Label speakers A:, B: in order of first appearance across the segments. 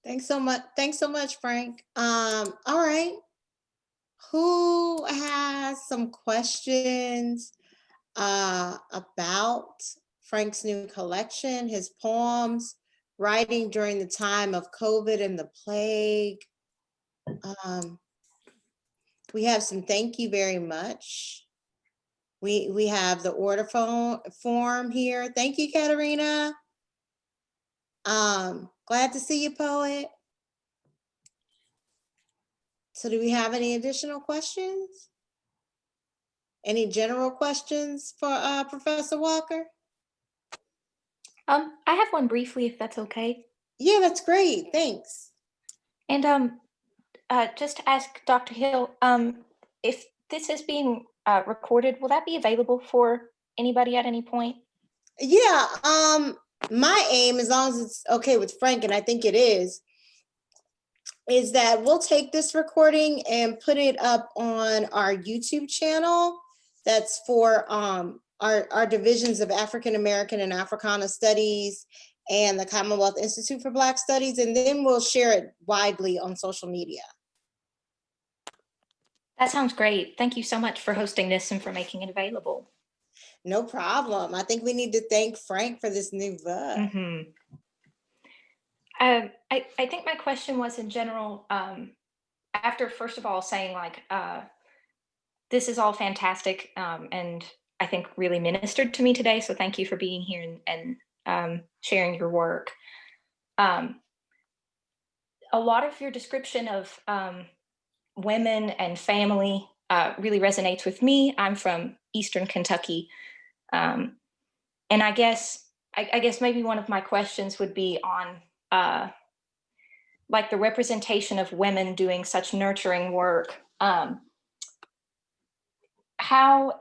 A: Thanks so much. Thanks so much, Frank. All right. Who has some questions about Frank's new collection, his poems, writing during the time of COVID and the plague? Um, we have some thank you very much. We have the order form here. Thank you, Katerina. Glad to see you, poet. So do we have any additional questions? Any general questions for Professor Walker?
B: I have one briefly, if that's okay.
A: Yeah, that's great. Thanks.
B: And just to ask Dr. Hill, if this is being recorded, will that be available for anybody at any point?
A: Yeah, my aim, as long as it's okay with Frank, and I think it is that we'll take this recording and put it up on our YouTube channel. That's for our divisions of African American and Africana Studies and the Commonwealth Institute for Black Studies, and then we'll share it widely on social media.
B: That sounds great. Thank you so much for hosting this and for making it available.
A: No problem. I think we need to thank Frank for this new book.
B: Mm-hmm. I think my question was in general, after first of all saying like, this is all fantastic, and I think really ministered to me today. So thank you for being here and sharing your work. A lot of your description of women and family really resonates with me. I'm from Eastern Kentucky, and I guess maybe one of my questions would be on like the representation of women doing such nurturing work. How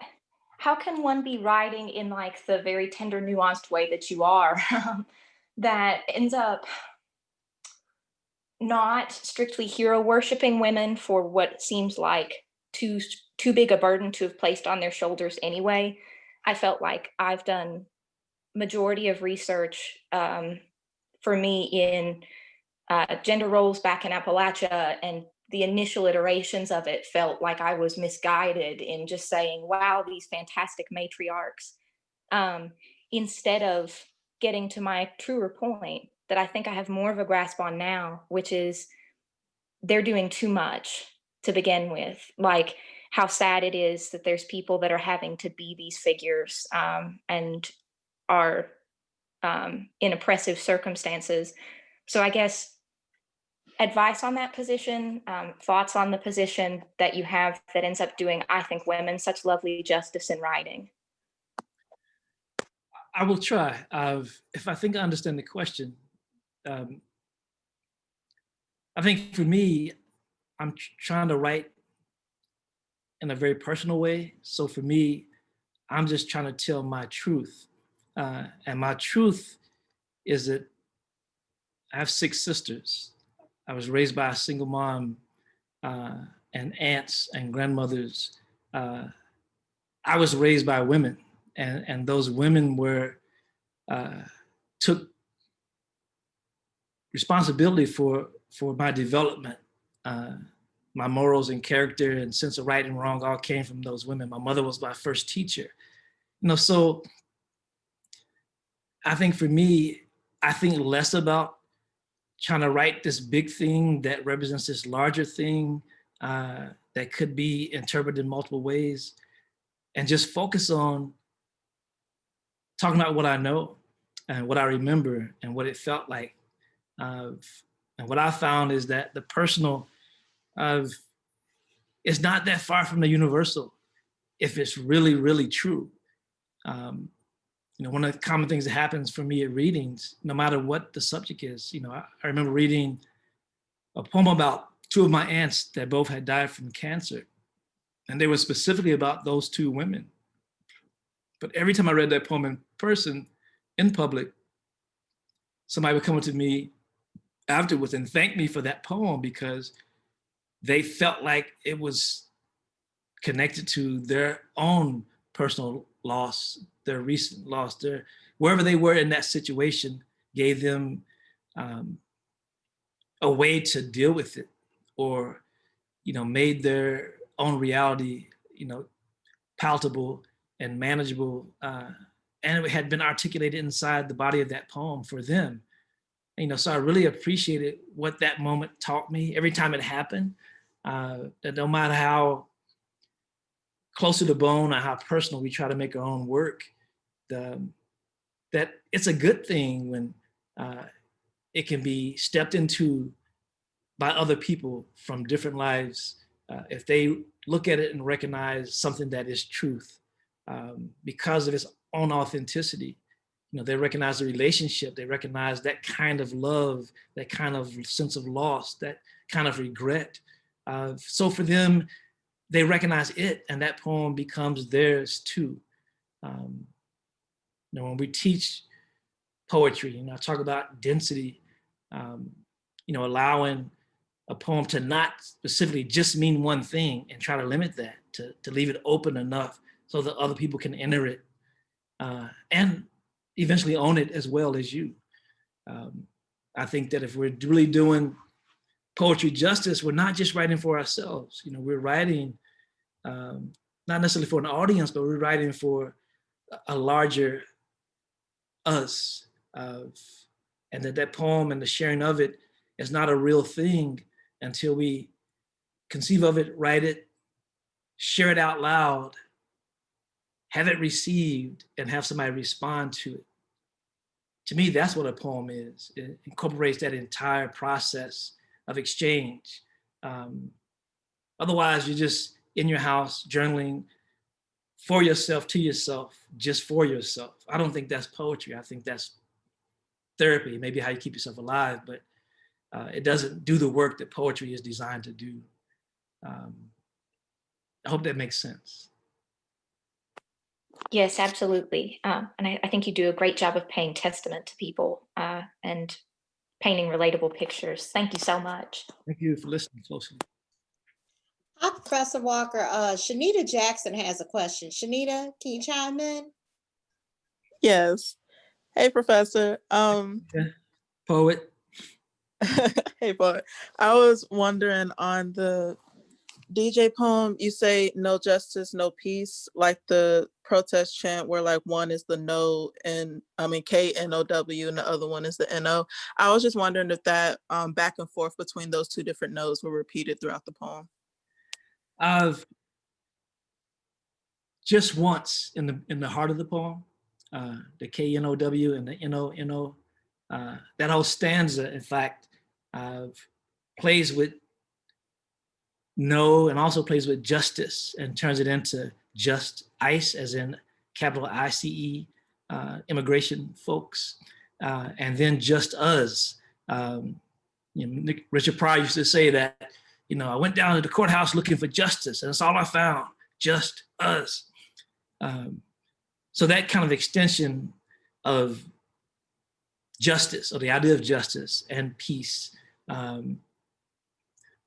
B: can one be writing in like the very tender, nuanced way that you are, that ends up not strictly hero worshiping women for what seems like too big a burden to have placed on their shoulders anyway? I felt like I've done majority of research for me in gender roles back in Appalachia, and the initial iterations of it felt like I was misguided in just saying, wow, these fantastic matriarchs, instead of getting to my truer point that I think I have more of a grasp on now, which is they're doing too much to begin with. Like how sad it is that there's people that are having to be these figures, and are in oppressive circumstances. So I guess advice on that position, thoughts on the position that you have that ends up doing, I think, women such lovely justice in writing.
C: I will try. If I think I understand the question, I think for me, I'm trying to write in a very personal way. So for me, I'm just trying to tell my truth. And my truth is that I have 6 sisters. I was raised by a single mom, and aunts and grandmothers. I was raised by women, and those women were took responsibility for my development. My morals and character and sense of right and wrong all came from those women. My mother was my first teacher. So I think for me, I think less about trying to write this big thing that represents this larger thing that could be interpreted in multiple ways, and just focus on talking about what I know and what I remember and what it felt like. And what I found is that the personal is not that far from the universal if it's really, really true. One of the common things that happens for me at readings, no matter what the subject is, I remember reading a poem about 2 of my aunts that both had died from cancer. And they were specifically about those 2 women. But every time I read that poem in person, in public, somebody would come up to me afterwards and thank me for that poem because they felt like it was connected to their own personal loss, their recent loss, wherever they were in that situation gave them a way to deal with it, or, made their own reality, palatable and manageable. And it had been articulated inside the body of that poem for them. So I really appreciated what that moment taught me every time it happened, that no matter how close to the bone or how personal we try to make our own work, that it's a good thing when it can be stepped into by other people from different lives, if they look at it and recognize something that is truth, because of its own authenticity. They recognize the relationship, they recognize that kind of love, that kind of sense of loss, that kind of regret. So for them, they recognize it, and that poem becomes theirs too. When we teach poetry, I talk about density, allowing a poem to not specifically just mean one thing and try to limit that, to leave it open enough so that other people can enter it, and eventually own it as well as you. I think that if we're really doing poetry justice, we're not just writing for ourselves. We're writing not necessarily for an audience, but we're writing for a larger us. And that poem and the sharing of it is not a real thing until we conceive of it, write it, share it out loud, have it received, and have somebody respond to it. To me, that's what a poem is. It incorporates that entire process of exchange. Otherwise, you're just in your house journaling for yourself, to yourself, just for yourself. I don't think that's poetry. I think that's therapy, maybe how you keep yourself alive, but it doesn't do the work that poetry is designed to do. I hope that makes sense.
B: Yes, absolutely. And I think you do a great job of paying testament to people and painting relatable pictures. Thank you so much.
C: Thank you for listening closely.
A: Hi, Professor Walker. Shanita Jackson has a question. Shanita, can you chime in?
D: Yes. Hey, Professor.
C: Poet.
D: Hey, poet. I was wondering, on the DJ poem, you say no justice, no peace, like the protest chant where like one is the no and KNOW and the other one is the NO. I was just wondering if that back and forth between those two different no's were repeated throughout the poem.
C: Just once in the heart of the poem, the KNOW and the NO. That whole stanza, in fact, plays with no and also plays with justice and turns it into just ICE, as in capital ICE, immigration folks, and then just us. Richard Pryor used to say that, I went down to the courthouse looking for justice, and that's all I found, just us. So that kind of extension of justice, or the idea of justice and peace,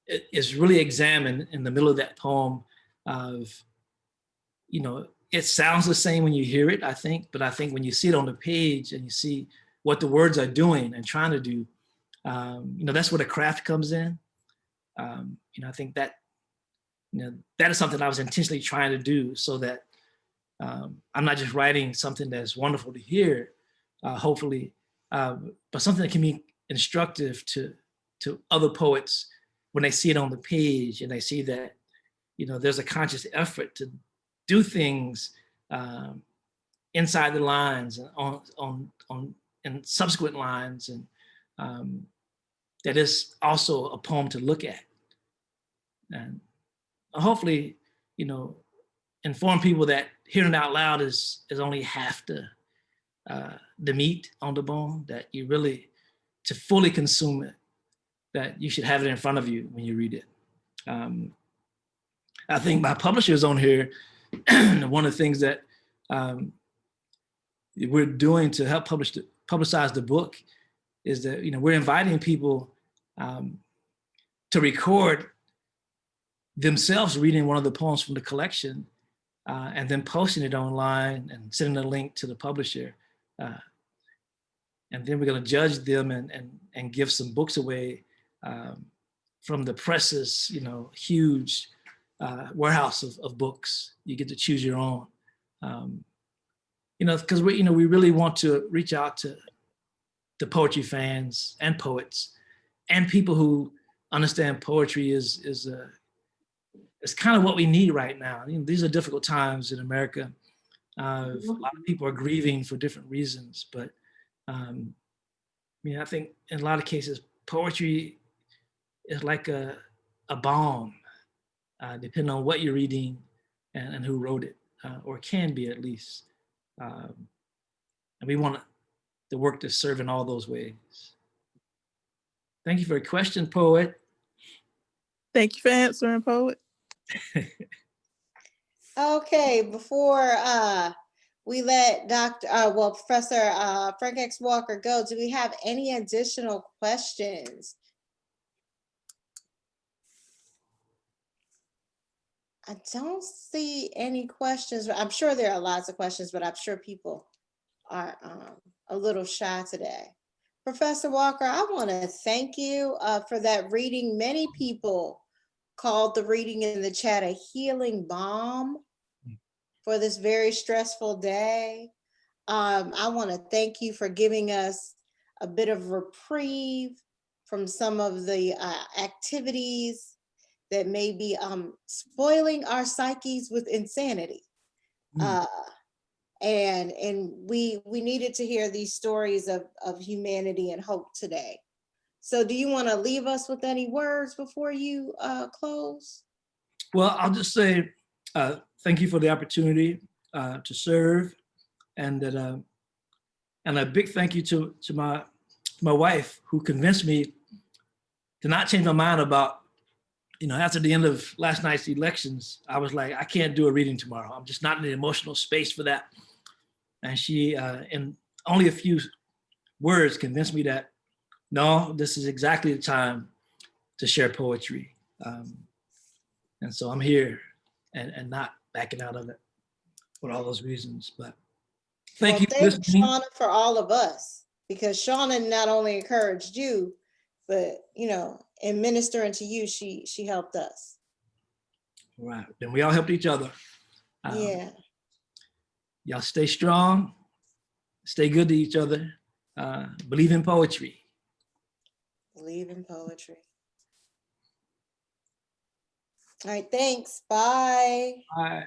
C: is really examined in the middle of that poem. It sounds the same when you hear it, I think, but I think when you see it on the page and you see what the words are doing and trying to do, that's where the craft comes in. I think that, that is something I was intentionally trying to do, so that I'm not just writing something that's wonderful to hear, hopefully, but something that can be instructive to other poets when they see it on the page and they see that, there's a conscious effort to do things inside the lines and on and subsequent lines, and that is also a poem to look at, and hopefully, inform people that hearing it out loud is only half the meat on the bone, that you really, to fully consume it, that you should have it in front of you when you read it. I think my publishers on here, one of the things that we're doing to help publicize the book is that, we're inviting people to record themselves reading one of the poems from the collection, and then posting it online and sending a link to the publisher. And then we're going to judge them and give some books away from the presses, huge warehouse of books. You get to choose your own. Because we really want to reach out to the poetry fans and poets and people who understand poetry is kind of what we need right now. These are difficult times in America. A lot of people are grieving for different reasons, but I think in a lot of cases, poetry is like a balm, depending on what you're reading and who wrote it, or can be at least. And we want the work to serve in all those ways. Thank you for your question, poet.
D: Thank you for answering, poet.
A: Okay, before we let Professor Frank X. Walker go, do we have any additional questions? I don't see any questions. I'm sure there are lots of questions, but I'm sure people are a little shy today. Professor Walker, I want to thank you for that reading. Many people called the reading in the chat a healing balm for this very stressful day. I want to thank you for giving us a bit of reprieve from some of the activities that may be spoiling our psyches with insanity. And we needed to hear these stories of humanity and hope today. So do you want to leave us with any words before you close?
C: Well, I'll just say thank you for the opportunity to serve, and that and a big thank you to my wife, who convinced me to not change my mind about, after the end of last night's elections. I was like, I can't do a reading tomorrow. I'm just not in the emotional space for that. And she, in only a few words, convinced me that, no, this is exactly the time to share poetry. And so I'm here and not backing out of it for all those reasons. But thank you.
A: Thank Shauna for all of us, because Shauna not only encouraged you, but in ministering to you, she helped us.
C: Right. Then we all helped each other.
A: Yeah.
C: Y'all stay strong, stay good to each other. Believe in poetry.
A: Believe in poetry. All right, thanks. Bye.
C: Bye.